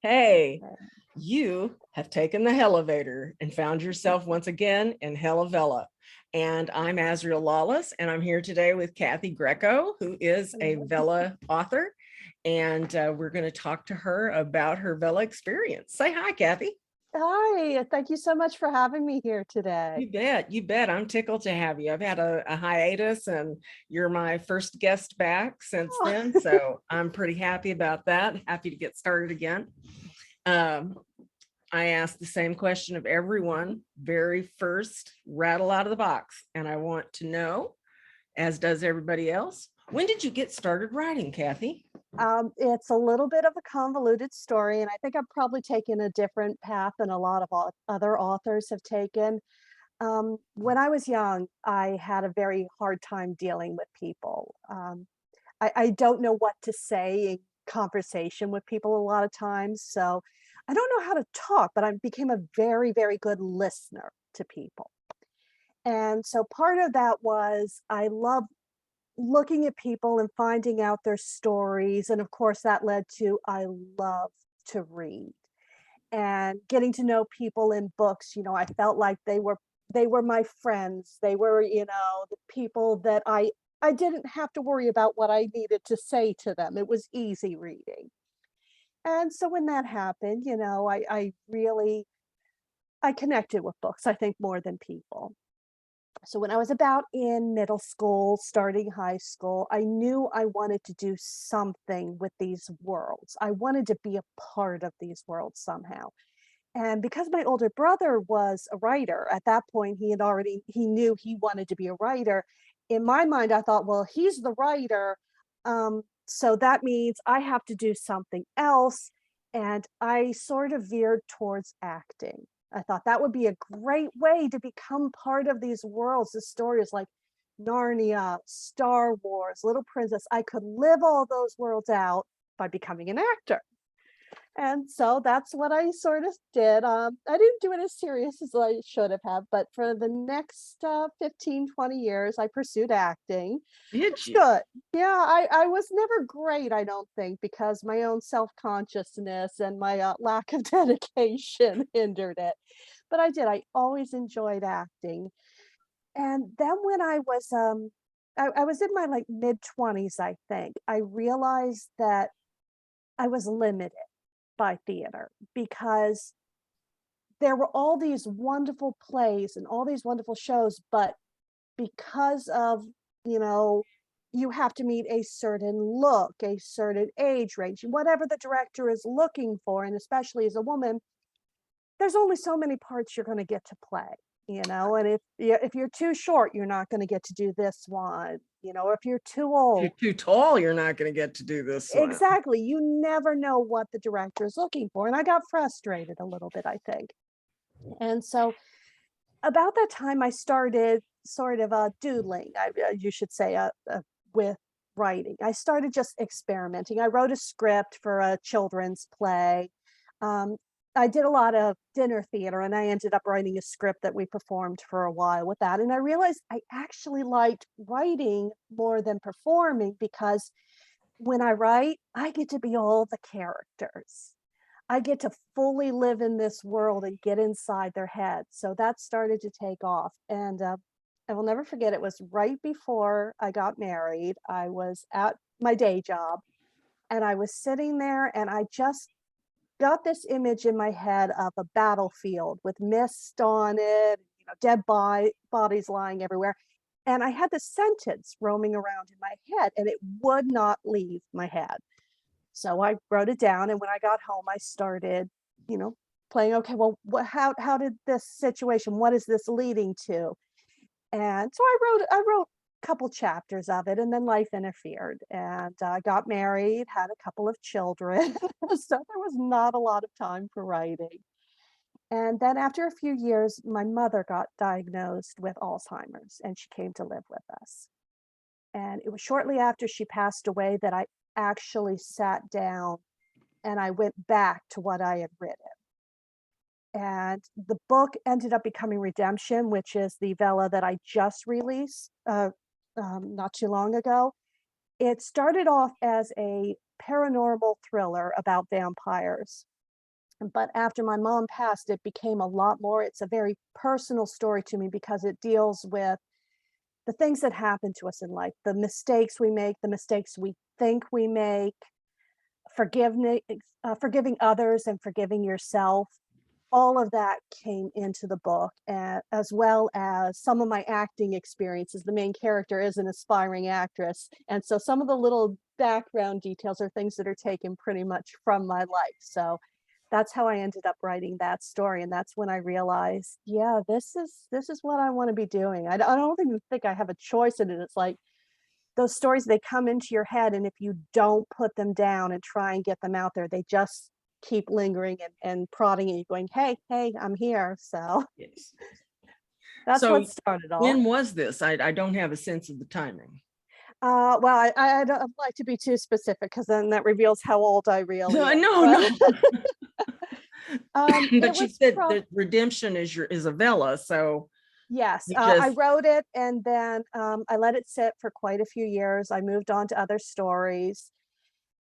Hey, you have taken the elevator and found yourself once again in Hella Vella. And I'm Azriel Lawless, and I'm here today with Cathy Greco, who is a Vella author. And we're going to talk to her about her Vella experience. Say hi, Cathy. Hi, thank you so much for having me here today. You bet. You bet. I'm tickled to have you. I've had a hiatus, and you're my first guest back since Oh, then. So I'm pretty happy about that. Happy to get started again. Um, I ask the same question of everyone, very first, rattle out of the box. And I want to know, as does everybody else, when did you get started writing, Cathy? it's a little bit of a convoluted story, and I think I've probably taken a different path than a lot of other authors have taken. When I was young, I had a very hard time dealing with people. I don't know what to say in conversation with people a lot of times, so I don't know how to talk, but I became a very, very good listener to people. And so part of that was I love looking at people and finding out their stories, and of course, that led to I love to read. And getting to know people in books, I felt like they were my friends. They were, the people that I didn't have to worry about what I needed to say to them. It was easy reading. And so when that happened, I really I connected with books, I think, more than people. So when I was about in middle school, starting high school, I knew I wanted to do something with these worlds. I wanted to be a part of these worlds somehow. And because my older brother was a writer, at that point he knew he wanted to be a writer. In my mind, I thought, well, he's the writer. So that means I have to do something else. And I sort of veered towards acting. I thought that would be a great way to become part of these worlds, the stories like Narnia, Star Wars, Little Princess. I could live all those worlds out by becoming an actor. And so that's what I sort of did. I didn't do it as serious as I should have, but for the next 15, 20 years, I pursued acting. Did It's you? good. Yeah, I was never great, I don't think, because my own self-consciousness and my lack of dedication hindered it. But I did. I always enjoyed acting. And then when I was in my like mid 20s, I think, I realized that I was limited by theater because there were all these wonderful plays and all these wonderful shows, but because of, you know, you have to meet a certain look, a certain age range, whatever the director is looking for, and especially as a woman, there's only so many parts you're going to get to play, and if you're too short, you're not going to get to do this one, or if you're too If you're old. too tall, you're not going to get to do this one. Exactly. You never know what the director is looking for. And I got frustrated a little bit, I think. And so about that time, I started sort of doodling, you should say, with writing. I started just experimenting. I wrote a script for a children's play. Um, I did a lot of dinner theater, and I ended up writing a script that we performed for a while with that. And I realized I actually liked writing more than performing because when I write, I get to be all the characters. I get to fully live in this world and get inside their heads. So that started to take off. And I will never forget, it was right before I got married. I was at my day job and I was sitting there and I just got this image in my head of a battlefield with mist on it, dead bodies lying everywhere. And I had this sentence roaming around in my head and it would not leave my head. So I wrote it down, and when I got home, I started, you know, playing. Okay, well, how did this situation? What is this leading to? And so I wrote a couple chapters of it, and then life interfered, and I got married, had a couple of children, so there was not a lot of time for writing. And then after a few years, my mother got diagnosed with Alzheimer's, and she came to live with us. And it was shortly after she passed away that I actually sat down and I went back to what I had written. And the book ended up becoming Redemption, which is the Vella that I just released not too long ago. It started off as a paranormal thriller about vampires. But after my mom passed, it became a lot more. It's a very personal story to me because it deals with the things that happen to us in life, the mistakes we make, the mistakes we think we make, forgiving others and forgiving yourself. All of that came into the book, as well as some of my acting experiences. The main character is an aspiring actress, and so some of the little background details are things that are taken pretty much from my life. So that's how I ended up writing that story, and that's when I realized, yeah, this is what I want to be doing. I don't even think I have a choice in it. It's like those stories, they come into your head, and if you don't put them down and try and get them out there, they just keep lingering and prodding at you, going, hey, I'm here. So Yes. that's So what started all. when was this? I don't have a sense of the timing. Well, I don't like to be too specific because then that reveals how old I really No, am. no. It But you was said that redemption is a Vella, so yes, you I just wrote it, and then I let it sit for quite a few years. I moved on to other stories,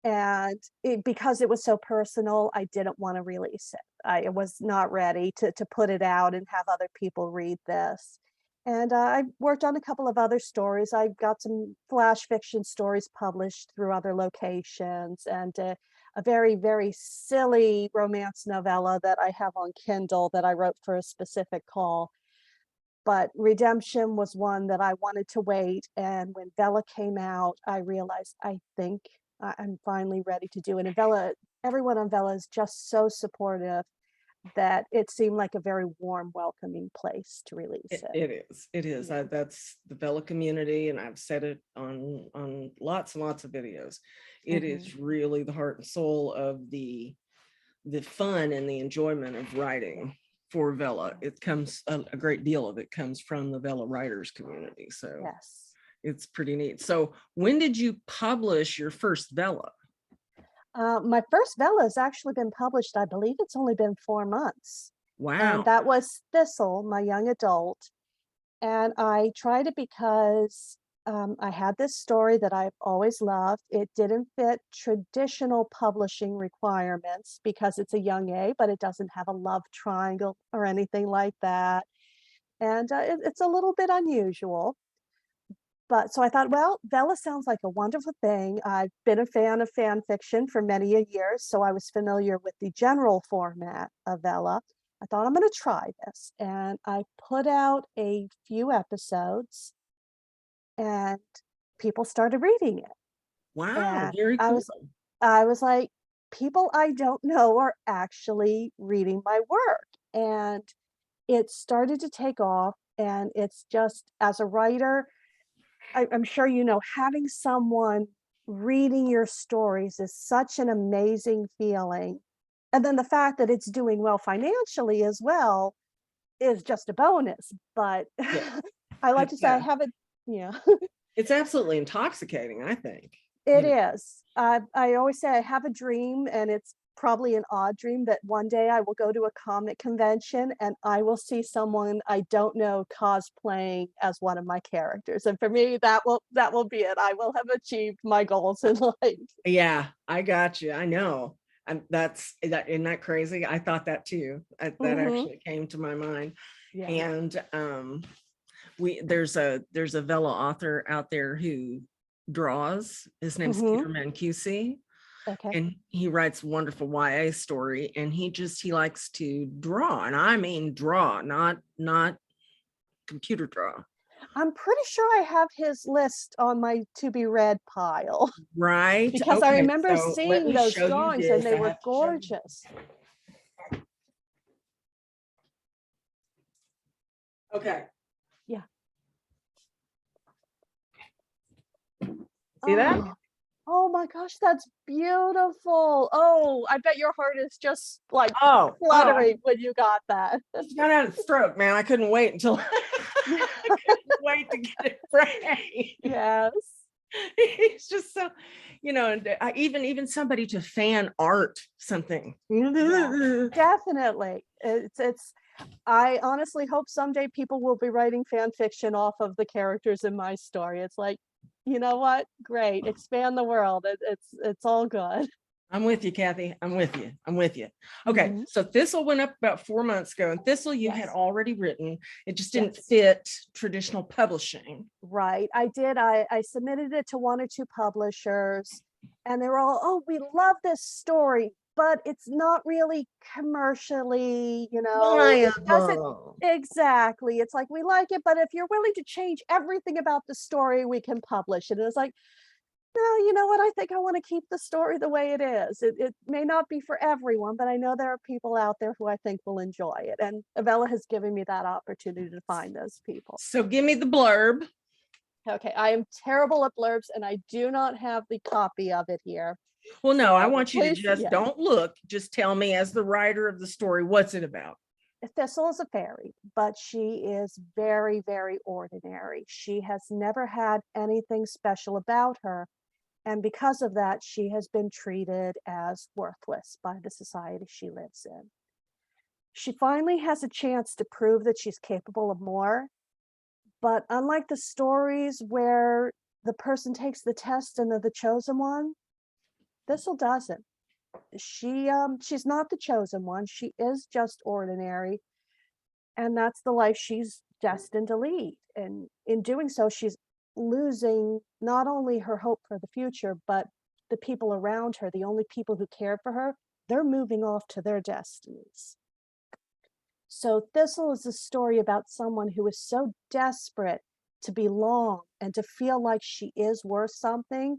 and because it was so personal, I didn't want to release it. I was not ready to put it out and have other people read this. And I worked on a couple of other stories. I got some flash fiction stories published through other locations, and a very, very silly romance novella that I have on Kindle that I wrote for a specific call. But Redemption was one that I wanted to wait, and when Vella came out, I realized, I think I'm finally ready to do it. And Vella, everyone on Vella is just so supportive that it seemed like a very warm, welcoming place to release it. it is. Yeah. That's the Vella community, and I've said it on lots and lots of videos. It Mhm. is really the heart and soul of the fun and the enjoyment of writing for Vella. It comes a great deal of it comes from the Vella writers community. So Yes. it's pretty neat. So when did you publish your first Vella? My first Vella has actually been published, I believe it's only been 4 months. And Wow. that was Thistle, my young adult. And I tried it because I had this story that I've always loved. It didn't fit traditional publishing requirements because it's a young A, but it doesn't have a love triangle or anything like that. And it's a little bit unusual. But so I thought, well, Vella sounds like a wonderful thing. I've been a fan of fan fiction for many a years, so I was familiar with the general format of Vella. I thought I'm going to try this, and I put out a few episodes, and people started reading it. Wow, And very I cool. was I was like, people I don't know are actually reading my work. And it started to take off. And it's just, as a writer, I'm sure you know, having someone reading your stories is such an amazing feeling. And then the fact that it's doing well financially as well is just a bonus. But Yeah, I like to say I yeah. haven't, yeah. It's absolutely intoxicating, I think. It You know, is. I always say I have a dream, and it's probably an odd dream, that one day I will go to a comic convention and I will see someone I don't know cosplaying as one of my characters. And for me, that will be it. I will have achieved my goals in life. yeah, I got you. I know. And isn't that crazy? I thought that too. That Hmm. actually came to my mind. Yeah. And there's a Vella author out there who draws. His name's Hmm. Peter Mancusi, Okay. and he writes wonderful YA story, and he likes to draw, and I mean draw, not computer draw. I'm pretty sure I have his list on my to be read pile Right. because I Okay, remember so let seeing me those show you drawings and this. they I were have to show you. gorgeous. Okay. Yeah. See that? Oh, oh my gosh, that's beautiful. Oh, I bet your heart is just like Oh, I fluttering when you got that. just got out of stroke, man. I couldn't wait until Yeah. I couldn't wait to get it framed. Yes. It's just so, and even somebody to fan art something. Yeah. Definitely. It's I honestly hope someday people will be writing fan fiction off of the characters in my story. It's like, you know what? Great. Expand the world. It's all good. I'm with you, Kathy. I'm with you. I'm with you. Okay, Mhm. so Thistle went up about 4 months ago, and Thistle you had Yes. already written. It just didn't Yes. fit traditional publishing. Right. I did. I submitted it to one or two publishers, and they were all, "Oh, we love this story, but it's not really commercially, it doesn't." Viable. Exactly. It's like, "We like it, but if you're willing to change everything about the story, we can publish it." And it's like, "No, you know what? I think I want to keep the story the way it is. It may not be for everyone, but I know there are people out there who I think will enjoy it." And Avella has given me that opportunity to find those people. So give me the blurb. Okay, I am terrible at blurbs and I do not have the copy of it here. Well, So no, I I will want you to please, just yeah. don't look. Just tell me, as the writer of the story, what's it about? Thistle is a fairy, but she is very, very ordinary. She has never had anything special about her. And because of that, she has been treated as worthless by the society she lives in. She finally has a chance to prove that she's capable of more. But unlike the stories where the person takes the test and they're the chosen one, Thistle doesn't. She's not the chosen one. She is just ordinary, and that's the life she's destined to lead. And in doing so, she's losing not only her hope for the future, but the people around her, the only people who cared for her, they're moving off to their destinies. So Thistle is a story about someone who is so desperate to belong and to feel like she is worth something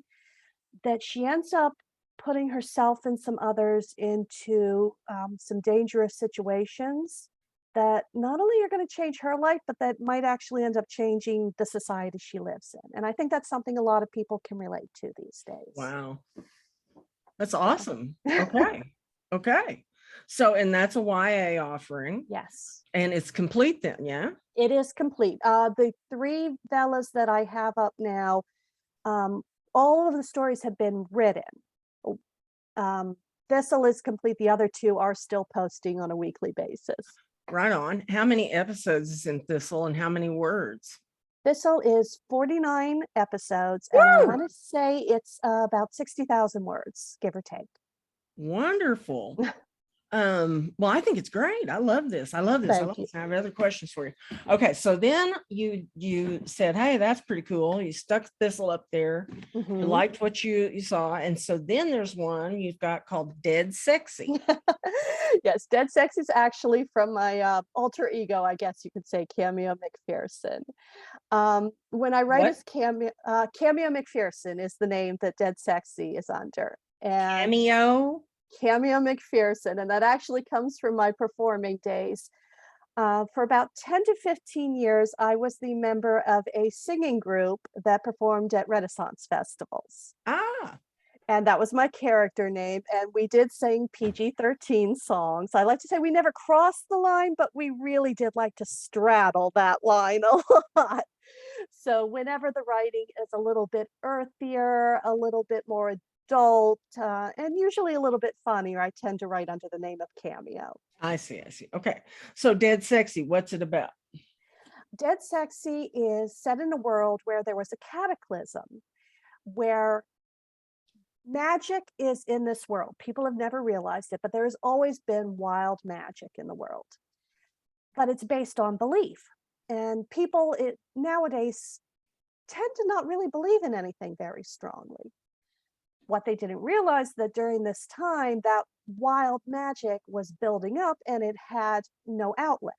that she ends up putting herself and some others into some dangerous situations that not only are going to change her life, but that might actually end up changing the society she lives in. And I think that's something a lot of people can relate to these days. Wow, that's So, awesome. Okay. Okay. So, and that's a YA offering, yes, and it's complete then, yeah? it is complete. The three Vellas that I have up now, um, all of the stories have been written. Um, Thistle is complete. The other two are still posting on a weekly basis. Right on. How many episodes is in Thistle and how many words? Thistle is 49 episodes, and I Woo! want to say it's about 60,000 words, give or take. Wonderful. Well, I think it's great. I love this. I love this. I Thank love you. this. I have other questions for you. Okay, so then you said, hey, that's pretty cool. You stuck Thistle up there. You Mhm. liked what you saw. And so then there's one you've got called Dead Sexy. Yes, Dead Sex is actually from my alter ego, I guess you could say, Cameo McPherson. When I write What? as Cameo McPherson is the name that Dead Sexy is under. And Cameo? Cameo McPherson, and that actually comes from my performing days. For about 10 to 15 years, I was the member of a singing group that performed at Renaissance festivals. Ah, And that was my character name. And we did sing PG-13 songs. I like to say we never crossed the line, but we really did like to straddle that line a lot. So whenever the writing is a little bit earthier, a little bit more adult, and usually a little bit funnier, I tend to write under the name of Cameo. I see. I see. Okay. So Dead Sexy, what's it about? Dead Sexy is set in a world where there was a cataclysm, where magic is in this world. People have never realized it, but there has always been wild magic in the world. But it's based on belief. And people nowadays tend to not really believe in anything very strongly. What they didn't realize that during this time, that wild magic was building up and it had no outlet.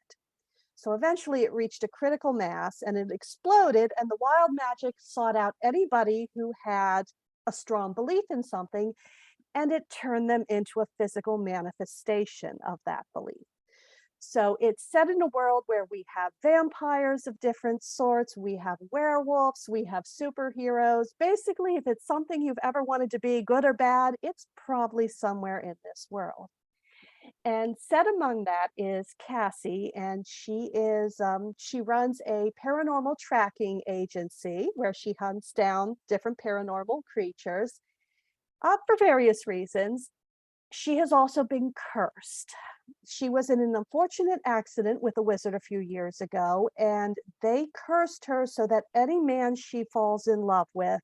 So eventually it reached a critical mass and it exploded, and the wild magic sought out anybody who had a strong belief in something, and it turned them into a physical manifestation of that belief. So it's set in a world where we have vampires of different sorts, we have werewolves, we have superheroes. Basically, if it's something you've ever wanted to be, good or bad, it's probably somewhere in this world. And set among that is Cassie, and she runs a paranormal tracking agency where she hunts down different paranormal creatures for various reasons. She has also been cursed. She was in an unfortunate accident with a wizard a few years ago, and they cursed her so that any man she falls in love with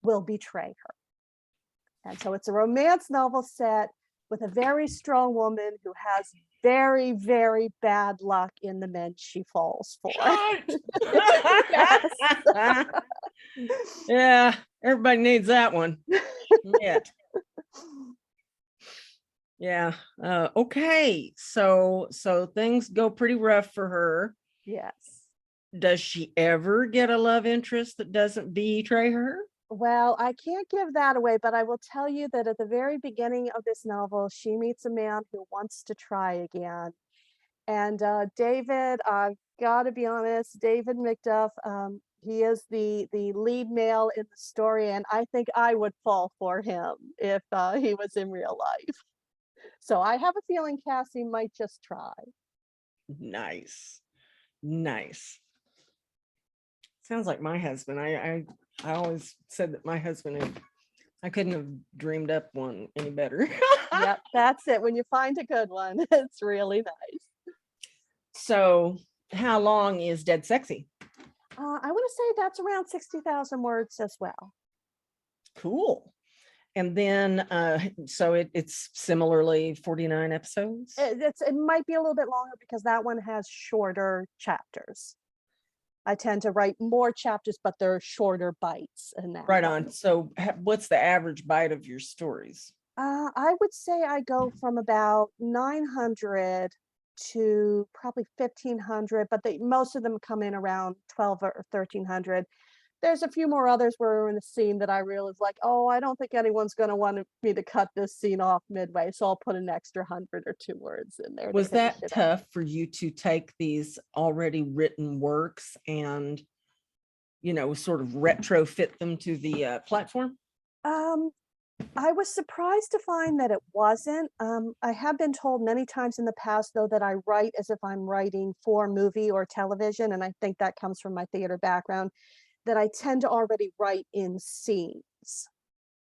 will betray her. And so it's a romance novel set with a very strong woman who has very, very bad luck in the men she falls for. Yes. Yeah, everybody needs that one. Yeah. Okay. So things go pretty rough for her. Yes. Does she ever get a love interest that doesn't betray her? Well, I can't give that away, but I will tell you that at the very beginning of this novel, she meets a man who wants to try again. And David, I've got to be honest, David McDuff, he is the lead male in the story, and I think I would fall for him if he was in real life. So I have a feeling Cassie might just try. Nice. Nice. Sounds like my husband. I always said that my husband, I couldn't have dreamed up one any better. Yep, that's it. When you find a good one, it's really nice. So how long is Dead Sexy? I want to say that's around 60,000 words as well. Cool. And then so it's similarly 49 episodes. It might be a little bit longer because that one has shorter chapters. I tend to write more chapters, but they're shorter bites in that. Right on. So what's the average bite of your stories? I would say I go from about 900 to probably 1,500, but most of them come in around 12 or 1,300. There's a few more others where we're in a scene that I realize like, oh, I don't think anyone's going to want me to cut this scene off midway. So I'll put an extra 100 or 2 words in there. Was that tough for you to take these already written works and, sort of retrofit them to the platform? I was surprised to find that it wasn't. I have been told many times in the past, though, that I write as if I'm writing for movie or television. And I think that comes from my theater background, that I tend to already write in scenes.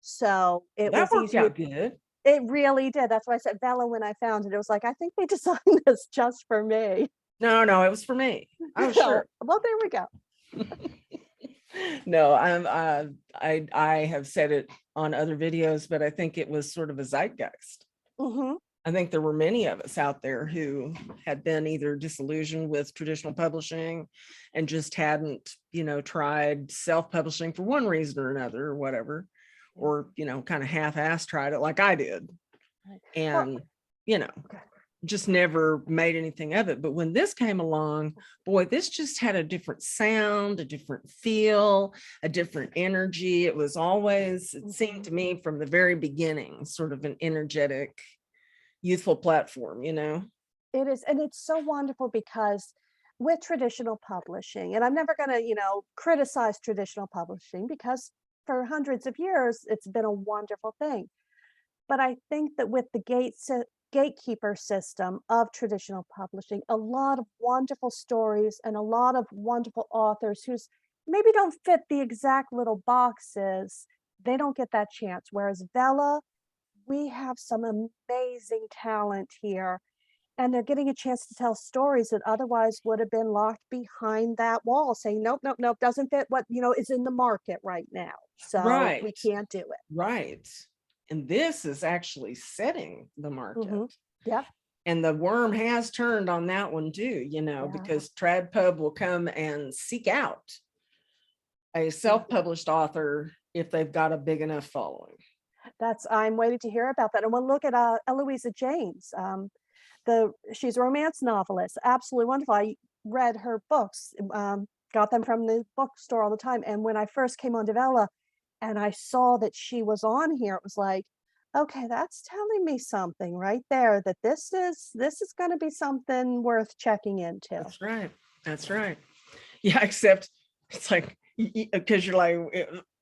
So it was worked easier. out good. It really did. That's why I said Vella when I found it. It was like, I think they designed this just for me. No, it was for me. I'm sure. Well, there we go. No, I have said it on other videos, but I think it was sort of a zeitgeist. Mm-hmm. I think there were many of us out there who had been either disillusioned with traditional publishing and just hadn't, tried self-publishing for one reason or another or whatever, or, kind of half-assed tried it like I did. And, just never made anything of it. But when this came along, boy, this just had a different sound, a different feel, a different energy. It was always, it seemed to me from the very beginning, sort of an energetic, youthful platform, It is. And it's so wonderful because with traditional publishing, and I'm never going to, criticize traditional publishing because for hundreds of years, it's been a wonderful thing. But I think that with the gatekeeper system of traditional publishing, a lot of wonderful stories and a lot of wonderful authors who's maybe don't fit the exact little boxes, they don't get that chance. Whereas Vella, we have some amazing talent here, and they're getting a chance to tell stories that otherwise would have been locked behind that wall saying, nope, doesn't fit what, is in the market right now. So right. We can't do it. Right. And this is actually setting the market. Mm-hmm. Yeah. And the worm has turned on that one too, because Trad Pub will come and seek out a self-published author if they've got a big enough following. I'm waiting to hear about that. And we'll look at Eloisa James. She's a romance novelist, absolutely wonderful. I read her books, got them from the bookstore all the time. And when I first came on Vella and I saw that she was on here, it was like, okay, that's telling me something right there, that this is going to be something worth checking into. That's right. Yeah, except it's like, because you're like,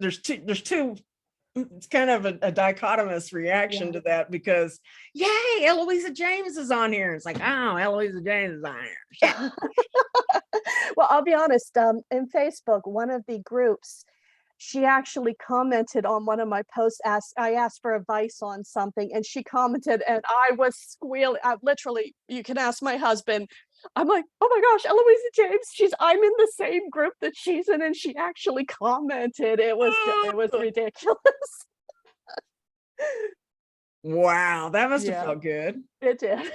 there's two. It's kind of a dichotomous reaction to that, because yay, Eloisa James is on here. It's like, oh, Eloisa James is on here. Well, I'll be honest, in Facebook, one of the groups, she actually commented on one of my posts. I asked for advice on something, and she commented, and I was squealing. Literally, you can ask my husband. I'm like, oh my gosh, Eloisa James. I'm in the same group that she's in, and she actually commented. It was ridiculous. Wow, that must have Yeah, felt good. it did.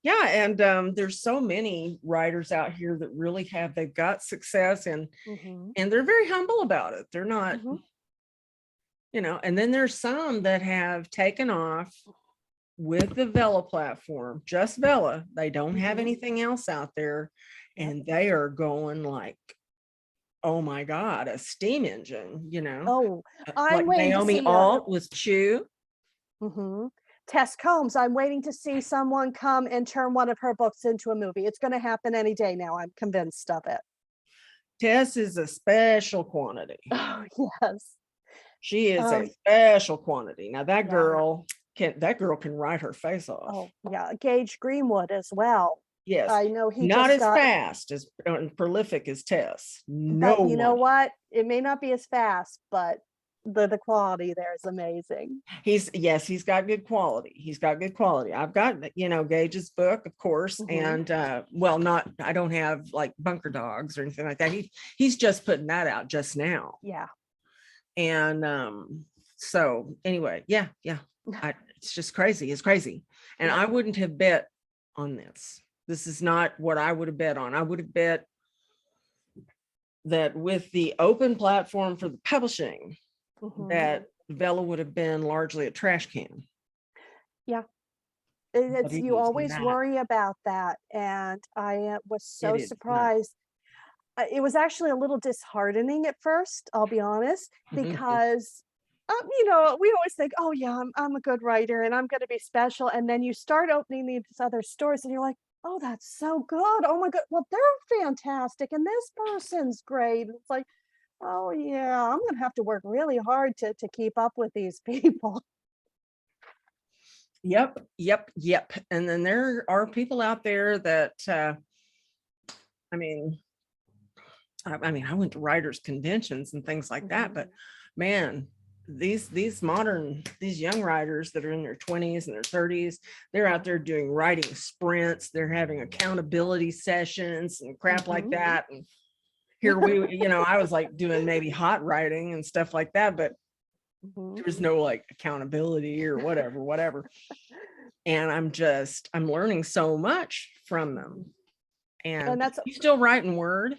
Yeah, and there's so many writers out here that really they've got success, and Hmm. they're very humble about it. They're not, Hmm. and then there's some that have taken off with the Vella platform, just Vella. They don't have Hmm. anything else out there, Yep. and they are going like, oh my God, a steam engine, Oh, I'm like waiting to Naomi see Alt with Chew. Tess Combs. I'm waiting to see someone come and turn one of her books into a movie. It's going to happen any day now. I'm convinced of it. Tess is a special quantity. Oh, yes. She is a Um, special quantity. Now yeah. that girl can write her face off. Oh, yeah. Gage Greenwood as well. Yes, I know he not just as got, fast as and prolific as Tess. No but you know one. what? It may not be as fast, but the quality there is amazing. He's got good quality. He's got good quality. I've got, Gage's book, of course, Hmm. and well, not I don't have like Bunker Dogs or anything like that. He's just putting that out just now. Yeah. And so anyway, yeah. It's just crazy. It's crazy. And Yeah. I wouldn't have bet on this. This is not what I would have bet on. I would have bet that with the open platform for the publishing, Hmm. that Vella would have been largely a trash can. Yeah. But It's, it you is always not. worry about that. And I was It so is not. surprised. It was actually a little disheartening at first, I'll be honest, because we always think, oh yeah, I'm a good writer and I'm going to be special, and then you start opening these other stores and you're like, oh, that's so good. Oh my god, well they're fantastic, and this person's great. It's like, oh yeah, I'm going to have to work really hard to keep up with these people. Yep. And then there are people out there that I mean, I went to writers conventions and things like that, Mhm. but man, these young writers that are in their 20s and their 30s, they're out there doing writing sprints. They're having accountability sessions and crap like Mhm. that. And here I was like doing maybe hot writing and stuff like that, but Mhm. there was no like accountability or whatever. And I'm learning so much from them. And And that's, you still write in Word?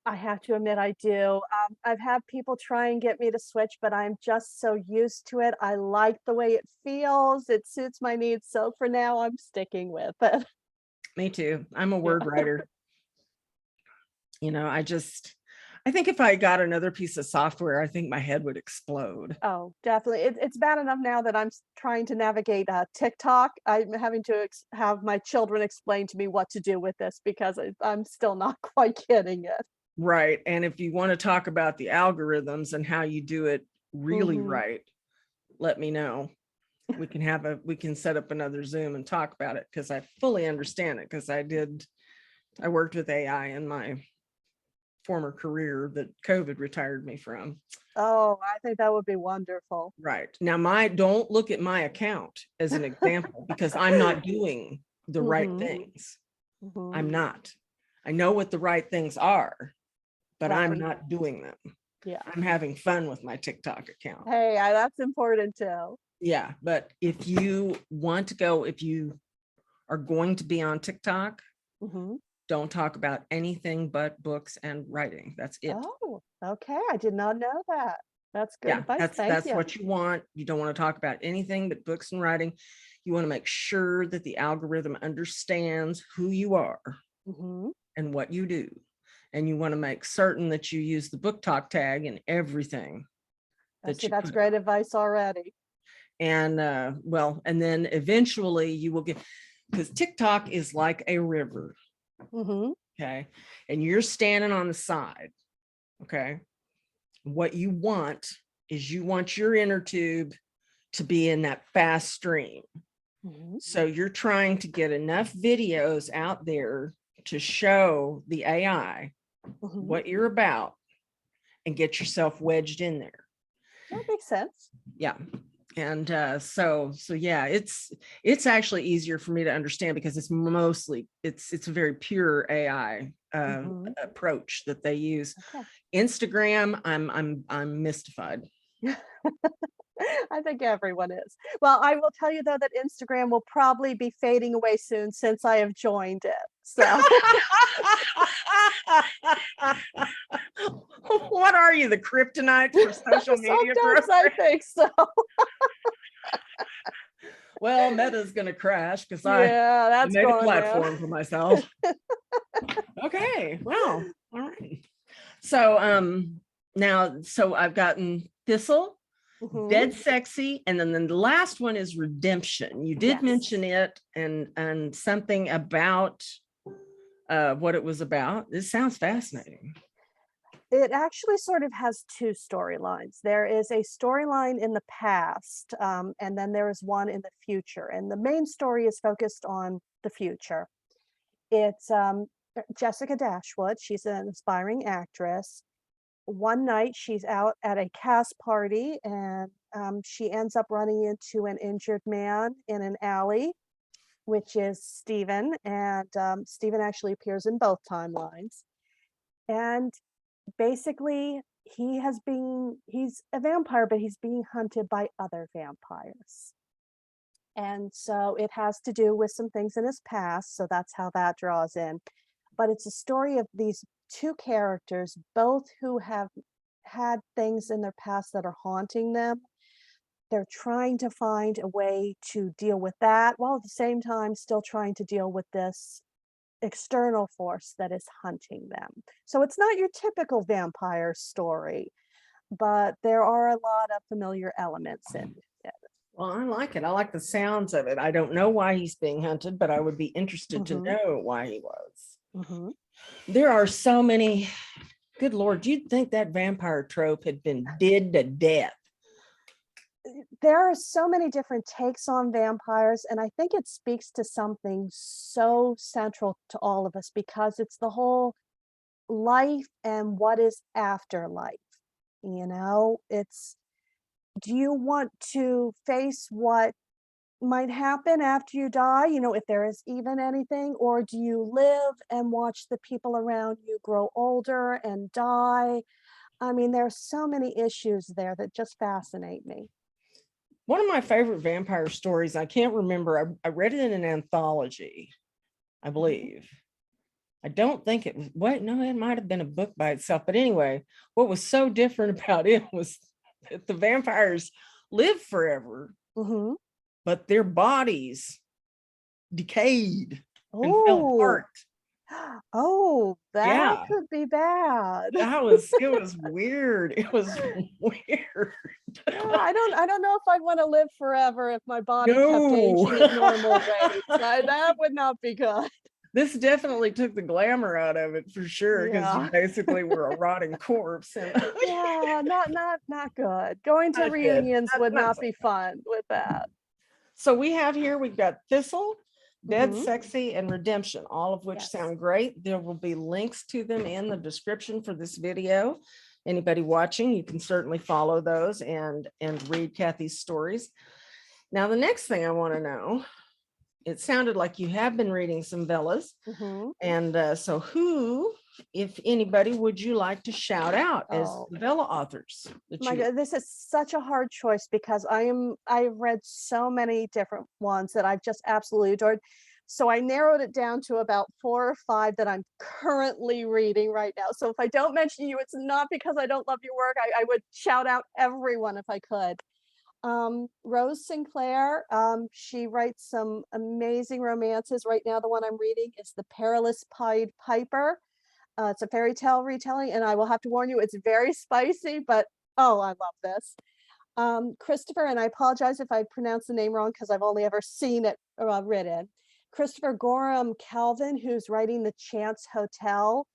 I have to admit, I do. I've had people try and get me to switch, but I'm just so used to it. I like the way it feels. It suits my needs. So for now, I'm sticking with it. Me too. I'm a Yeah. Word writer. I think if I got another piece of software, I think my head would explode. Oh, definitely. It's bad enough now that I'm trying to navigate TikTok. I'm having to have my children explain to me what to do with this because I'm still not quite getting it. Right. And if you want to talk about the algorithms and how you do it really Hmm. right, let me know. We can set up another Zoom and talk about it, because I fully understand it, because I worked with AI in my former career that COVID retired me from. Oh, I think that would be wonderful. Right. Now, don't look at my account as an example, because I'm not doing the right Hmm. things. Hmm. I'm not. I know what the right things are, but I'm Right. not doing them. Yeah. I'm having fun with my TikTok account. Hey, that's important too. Yeah. But if you are going to be on TikTok, Hmm. don't talk about anything but books and writing. That's it. Oh, okay. I did not know that. That's good Yeah, advice. Thank that's you. what you want. You don't want to talk about anything but books and writing. You want to make sure that the algorithm understands who you are Hmm. and what you do. And you want to make certain that you use the book talk tag in everything I that see. you That's put great out. advice already. And and then eventually you will get, because TikTok is like a river. Hmm. Okay. And you're standing on the side. Okay. What you want is your inner tube to be in that fast stream. Hmm. So you're trying to get enough videos out there to show the AI Hmm. what you're about and get yourself wedged in there. That makes sense. Yeah. And so yeah, it's actually easier for me to understand, because it's a very pure AI Hmm. approach that they use. Okay. Instagram, I'm mystified. I think everyone is. Well, I will tell you though that Instagram will probably be fading away soon since I have joined it. So What are you, the kryptonite for social media sometimes growth? I think so. Well, Meta's going to crash because I Yeah, that's made a gone now. platform for myself. Okay. Well, all right. So so I've gotten Thistle, Mhm. Dead Sexy, and then the last one is Redemption. You did Yes. mention it and something about what it was about. This sounds fascinating. It actually sort of has two storylines. There is a storyline in the past, and then there is one in the future. And the main story is focused on the future. It's Jessica Dashwood. She's an aspiring actress. One night she's out at a cast party and she ends up running into an injured man in an alley, which is Stephen. And Stephen actually appears in both timelines. And basically, he's a vampire, but he's being hunted by other vampires. And so it has to do with some things in his past. So that's how that draws in. But it's a story of these two characters, both who have had things in their past that are haunting them. They're trying to find a way to deal with that while at the same time still trying to deal with this external force that is hunting them. So it's not your typical vampire story, but there are a lot of familiar elements in it. Well, I like it. I like the sounds of it. I don't know why he's being hunted, but I would be interested to Mhm, know why he was. mhm. There are so many. Good Lord, you'd think that vampire trope had been did to death. There are so many different takes on vampires, and I think it speaks to something so central to all of us because it's the whole life and what is afterlife. It's, do you want to face what might happen after you die, if there is even anything, or do you live and watch the people around you grow older and die? I mean, there's so many issues there that just fascinate me. One of my favorite vampire stories, I can't remember, I read it in an anthology, I believe. I don't think it was, wait, no, it might have been a book by itself. But anyway, what was so different about it was that the vampires lived forever, Hmm. but their bodies decayed and fell Oh, apart. oh, that Yeah, could be bad. it was weird. It was weird. Yeah, I don't know if I'd want to live forever if my body kept No. aging at normal rates. That would not be good. This definitely took the glamour out of it for sure, because you Yeah. basically were a rotting corpse. And Yeah, not good. Going to not good. reunions would Not not so. be fun with that. So we've got Thistle, Dead Hmm. Sexy, and Redemption, all of which Yes. sound great. There will be links to them in the description for this video. Anybody watching, you can certainly follow those and read Cathy's stories. Now, the next thing I want to know, it sounded like you have been reading some Vellas. Hmm. And so who, if anybody, would you like to shout out as Oh, the Vella authors that my you? God, this is such a hard choice because I've read so many different ones that I've just absolutely adored. So I narrowed it down to about 4 or 5 that I'm currently reading right now. So if I don't mention you, it's not because I don't love your work. I would shout out everyone if I could. Rose Sinclair, she writes some amazing romances. Right now, the one I'm reading is The Perilous Pied Piper. It's a fairy tale retelling, and I will have to warn you, it's very spicy, but oh, I love this. Christopher, and I apologize if I pronounce the name wrong because I've only ever seen it written. Christopher Gorham Calvin, who's writing The Chance Hotel.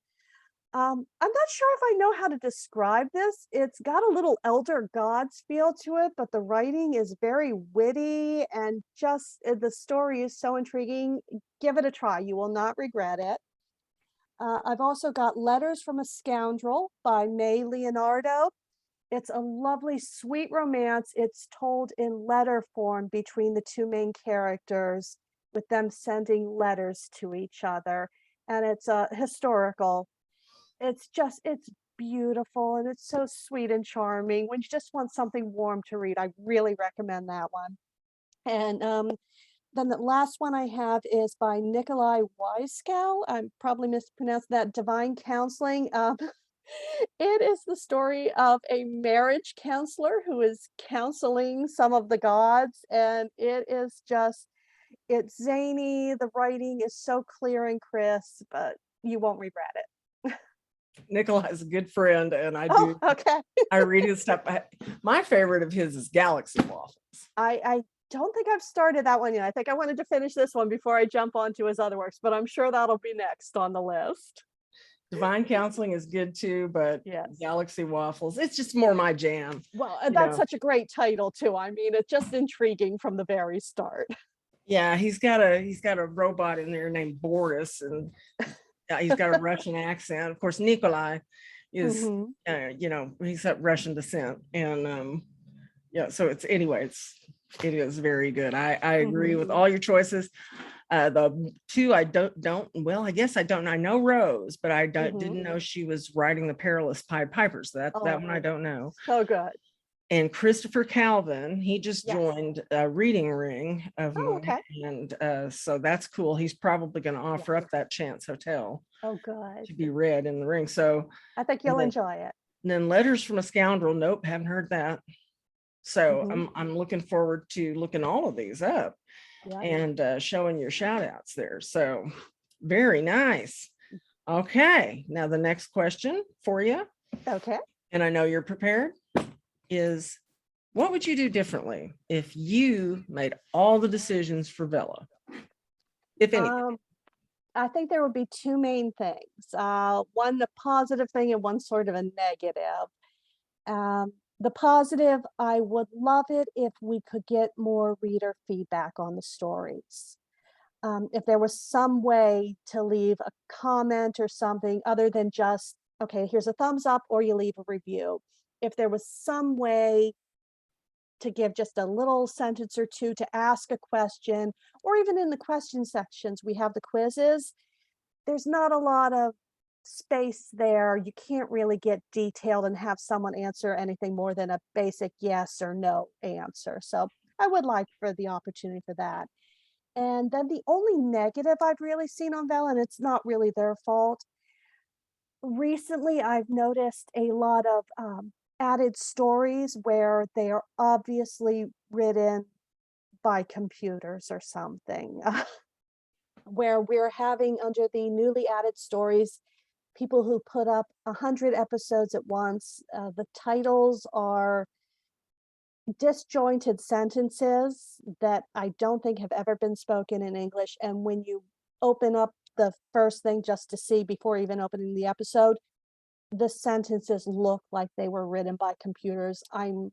I'm not sure if I know how to describe this. It's got a little Elder Gods feel to it, but the writing is very witty and just the story is so intriguing. Give it a try. You will not regret it. I've also got Letters from a Scoundrel by Leonardo. It's a lovely, sweet romance. It's told in letter form between the two main characters, with them sending letters to each other. And it's historical. It's beautiful and it's so sweet and charming. When you just want something warm to read, I really recommend that one. And then the last one I have is by Nikolai Wisekal. I'm probably mispronounced that. Divine Counseling. It is the story of a marriage counselor who is counseling some of the gods, and it is just, it's zany. The writing is so clear and crisp, but you won't regret it. Nikolai's a good friend, and Oh, okay. I read his stuff. My favorite of his is Galaxy Waffles. I don't think I've started that one yet. I think I wanted to finish this one before I jump onto his other works, but I'm sure that'll be next on the list. Divine Counseling is good too, but Yes. Galaxy Waffles, it's just more my jam. Well, that's such a great title too. I mean, it's just intriguing from the very start. Yeah, he's got a robot in there named Boris, and he's got a Russian accent. Of course, Nikolai is, he's got Russian descent, and yeah. So it is very good. I agree with all your choices. The two I don't. Well, I guess I don't. I know Rose, but I didn't know she was writing the Perilous Pied Pipers. That one I don't know. So good. And Christopher Calvin, he just Yes. joined a reading ring of mine, okay. and so that's cool. He's probably going to offer up that Chance Hotel Oh, good. to be read in the ring. So I think you'll enjoy it. And then Letters from a Scoundrel. Nope, haven't heard that. So I'm looking forward to looking all of these up and showing your shout outs there. So very nice. Okay, now the next question for you. Okay. And I know you're prepared. Is what would you do differently if you made all the decisions for Vella? If any. I think there would be two main things. One, the positive thing, and one sort of a negative. The positive, I would love it if we could get more reader feedback on the stories. If there was some way to leave a comment or something other than just, okay, here's a thumbs up, or you leave a review. If there was some way to give just a little sentence or two to ask a question, or even in the question sections, we have the quizzes. There's not a lot of space there. You can't really get detailed and have someone answer anything more than a basic yes or no answer. So I would like for the opportunity for that. And then the only negative I've really seen on Vella, and it's not really their fault. Recently, I've noticed a lot of added stories where they are obviously written by computers or something, where we're having under the newly added stories, people who put up 100 episodes at once. The titles are disjointed sentences that I don't think have ever been spoken in English. And when you open up the first thing just to see before even opening the episode, the sentences look like they were written by computers. I'm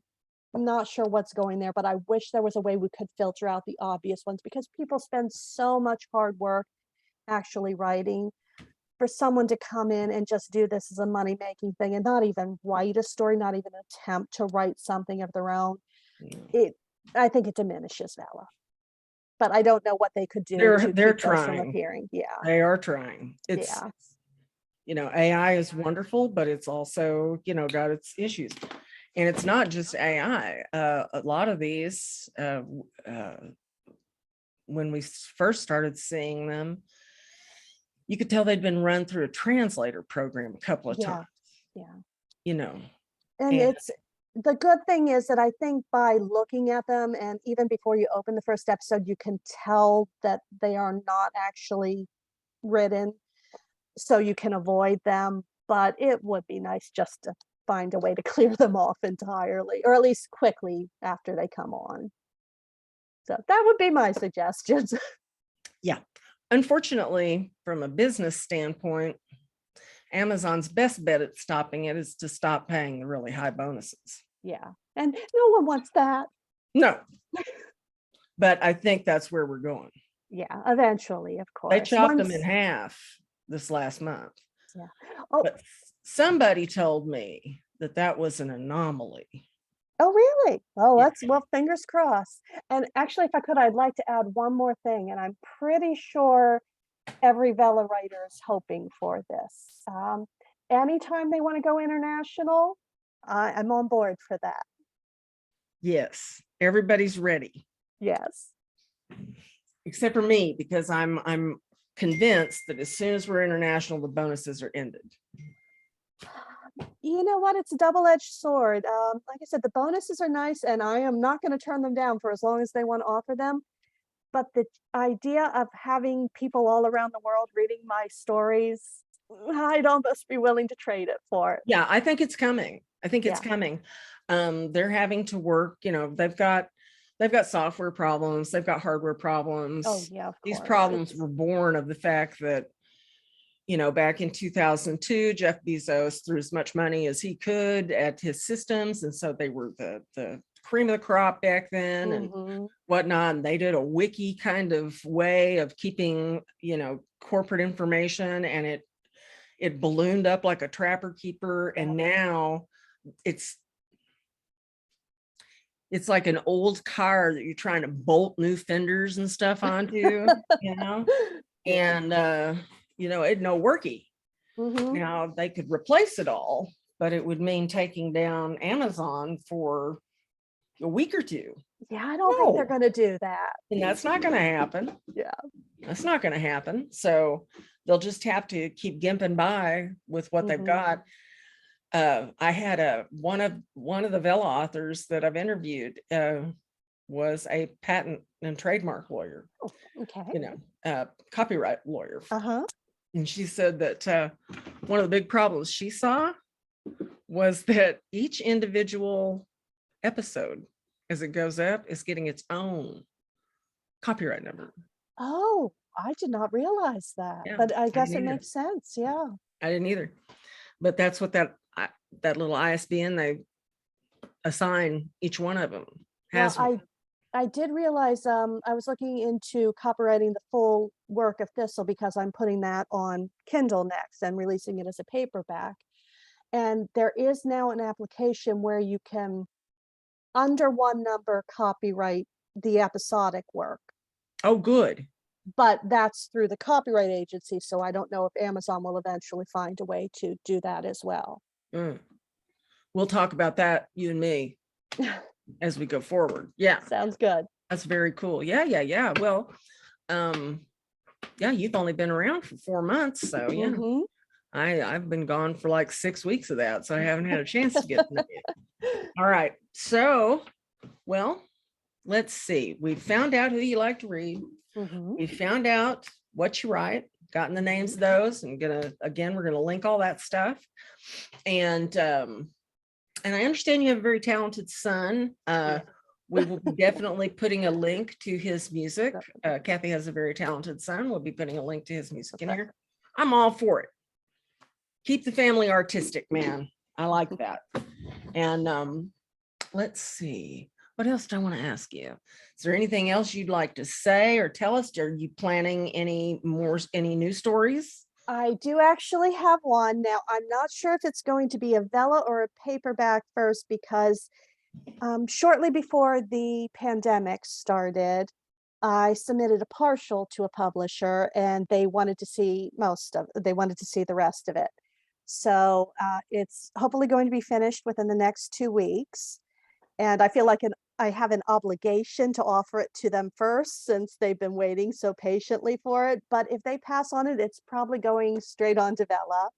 not sure what's going there, but I wish there was a way we could filter out the obvious ones, because people spend so much hard work actually writing. For someone to come in and just do this as a money-making thing and not even write a story, not even attempt to write something of their own, I think it diminishes Vella. But I don't know what they could do to They're keep those from trying. appearing. Yeah. They are trying. It's AI is wonderful, but it's also, got its issues. And it's not just AI. A lot of these, when we first started seeing them, you could tell they'd been run through a translator program a couple of times. Yeah. And it's, the good thing is that I think by looking at them, and even before you open the first episode, you can tell that they are not actually written, so you can avoid them. But it would be nice just to find a way to clear them off entirely, or at least quickly after they come on. So that would be my suggestions. Yeah. Unfortunately, from a business standpoint, Amazon's best bet at stopping it is to stop paying the really high bonuses. Yeah. And no one wants that. No. But I think that's where we're going. Yeah, eventually, of course. They chopped them in half this last month. Yeah. But somebody told me that was an anomaly. Oh, really? Oh, well, fingers crossed. And actually, if I could, I'd like to add one more thing, and I'm pretty sure every Vella writer is hoping for this. anytime they want to go international, I'm on board for that. Yes, everybody's ready, Yes. except for me, because I'm convinced that as soon as we're international, the bonuses are ended. You know what? It's a double-edged sword. Like I said, the bonuses are nice, and I am not going to turn them down for as long as they want to offer them. But the idea of having people all around the world reading my stories, I'd almost be willing to trade it for it. Yeah, I think it's coming. I think it's Yeah. coming. They're having to work, they've got software problems, they've got hardware problems. Oh, yeah, of These course. problems were born of the fact that, back in 2002, Jeff Bezos threw as much money as he could at his systems. And so they were the cream of the crop back then and whatnot. And they did a wiki kind of way of keeping, corporate information, and it ballooned up like a trapper keeper. And now it's like an old car that you're trying to bolt new fenders and stuff onto, and it no worky. Now they could replace it all, but it would mean taking down Amazon for a week or two. Yeah, I don't think they're going to do that. And that's not going to happen. Yeah. That's not going to happen. So they'll just have to keep gimping by with what they've got. I had one of the Vella authors that I've interviewed was a patent and trademark lawyer. Oh, okay. Copyright lawyer. And she said that one of the big problems she saw was that each individual episode, as it goes up, is getting its own copyright number. Oh, I did not realize that, but I guess it makes sense. Yeah. I didn't either, but that's what that little ISBN they assign each one of them has. Well, I did realize I was looking into copyrighting the full work of Thistle because I'm putting that on Kindle next and releasing it as a paperback. And there is now an application where you can, under one number, copyright the episodic work. Oh, good. But that's through the copyright agency. So I don't know if Amazon will eventually find a way to do that as well. We'll talk about that, you and me, as we go forward. Yeah. Sounds good. That's very cool. Yeah. Well, you've only been around for 4 months. So yeah, I've been gone for like 6 weeks of that. So I haven't had a chance to get to know you. All right. So, well, let's see. We found out who you like to read. We found out what you write, gotten the names of those, and we're gonna link all that stuff. And I understand you have a very talented son. We will be definitely putting a link to his music. Cathy has a very talented son. We'll be putting a link to his music in here. I'm all for it. Keep the family artistic, man. I like that. And let's see. What else do I want to ask you? Is there anything else you'd like to say or tell us? Are you planning any new stories? I do actually have one. Now, I'm not sure if it's going to be a Vella or a paperback first, because shortly before the pandemic started, I submitted a partial to a publisher, and they wanted to see the rest of it. So it's hopefully going to be finished within the next 2 weeks. And I feel like I have an obligation to offer it to them first, since they've been waiting so patiently for it. But if they pass on it, it's probably going straight on to Vella.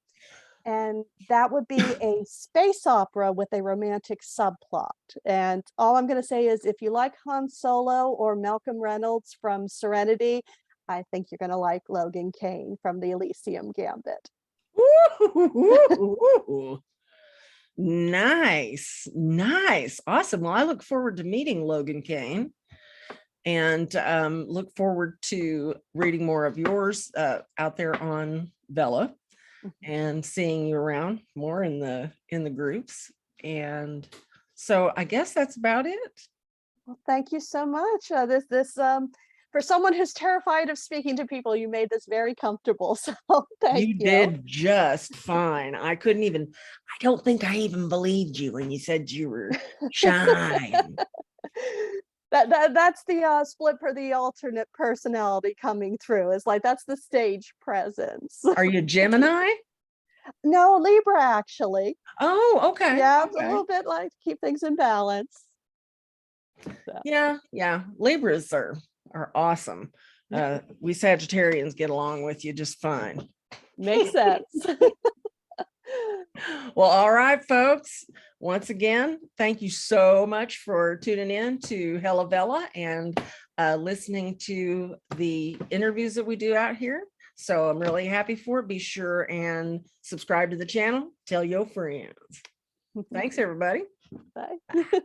And that would be a space opera with a romantic subplot. And all I'm going to say is, if you like Han Solo or Malcolm Reynolds from Serenity, I think you're going to like Logan Kane from the Elysium Gambit. Ooh. Nice. Awesome. Well, I look forward to meeting Logan Kane, and look forward to reading more of yours out there on Vella, and seeing you around more in the groups. And so I guess that's about it. Well, thank you so much. For someone who's terrified of speaking to people, you made this very comfortable. So thank you. You did just fine. I don't think I even believed you when you said you were shy. That's the split for the alternate personality coming through. It's like, that's the stage presence. Are you Gemini? No, Libra actually. Oh, okay. Yeah, it's a Okay. little bit like to keep things in balance. So, Yeah. Libras are awesome. We Sagittarians get along with you just fine. makes sense. Well, all right, folks. Once again, thank you so much for tuning in to Hella Vella and listening to the interviews that we do out here. So I'm really happy for it. Be sure and subscribe to the channel. Tell your friends. Thanks, everybody. Bye.